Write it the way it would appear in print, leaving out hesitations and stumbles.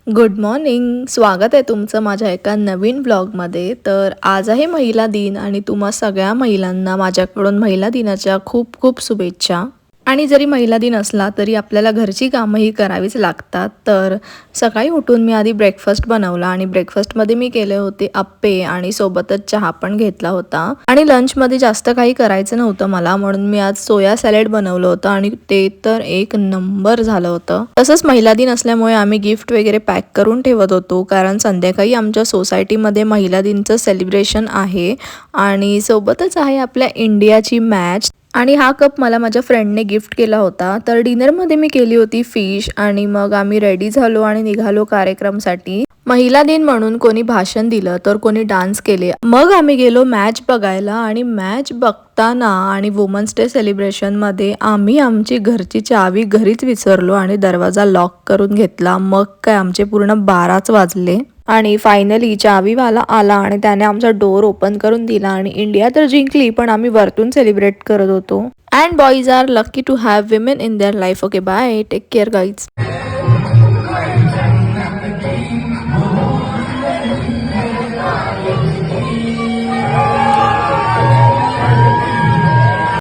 Good morning. स्वागत आहे तुमचं माझ्या एका नवीन ब्लॉगमध्ये. तर आज आहे महिला दिन आणि तुम्हा सगळ्या महिलांना माझ्याकडून महिला दिनाच्या खूप खूप शुभेच्छा. आणि जरी महिला दिन असला तरी आपल्याला घरची कामंही करावीच लागतात. तर सकाळी उठून मी आधी ब्रेकफास्ट बनवला आणि ब्रेकफास्टमध्ये मी केले होते अप्पे आणि सोबतच चहा पण घेतला होता. आणि लंचमध्ये जास्त काही करायचं नव्हतं मला, म्हणून मी आज सोया सॅलेड बनवलं होतं आणि ते तर एक नंबर झालं होतं. तसंच महिला दिन असल्यामुळे आम्ही गिफ्ट वगैरे पॅक करून ठेवत होतो, कारण संध्याकाळी आमच्या सोसायटीमध्ये महिला दिनचं सेलिब्रेशन आहे आणि सोबतच आहे आपल्या इंडियाची मॅच. आणि हा कप मला माझ्या फ्रेंडने गिफ्ट केला होता. तर डिनरमध्ये मी केली होती फिश आणि मग आम्ही रेडी झालो आणि निघालो कार्यक्रमसाठी. महिला दिन म्हणून कोणी भाषण दिलं तर कोणी डान्स केले. मग आम्ही गेलो मॅच बघायला आणि मॅच बघताना आणि वुमन्स डे सेलिब्रेशनमध्ये आम्ही आमची घरची चावी घरीच विसरलो आणि दरवाजा लॉक करून घेतला. मग काय आमचे पूर्ण 12च वाजले. आणि फायनली चावीवाला आला आणि त्याने आमचा डोर ओपन करून दिला आणि इंडिया तर जिंकली, पण आम्ही वरतून सेलिब्रेट करत होतो. And boys are lucky to have women in their life. Okay bye, take care guys.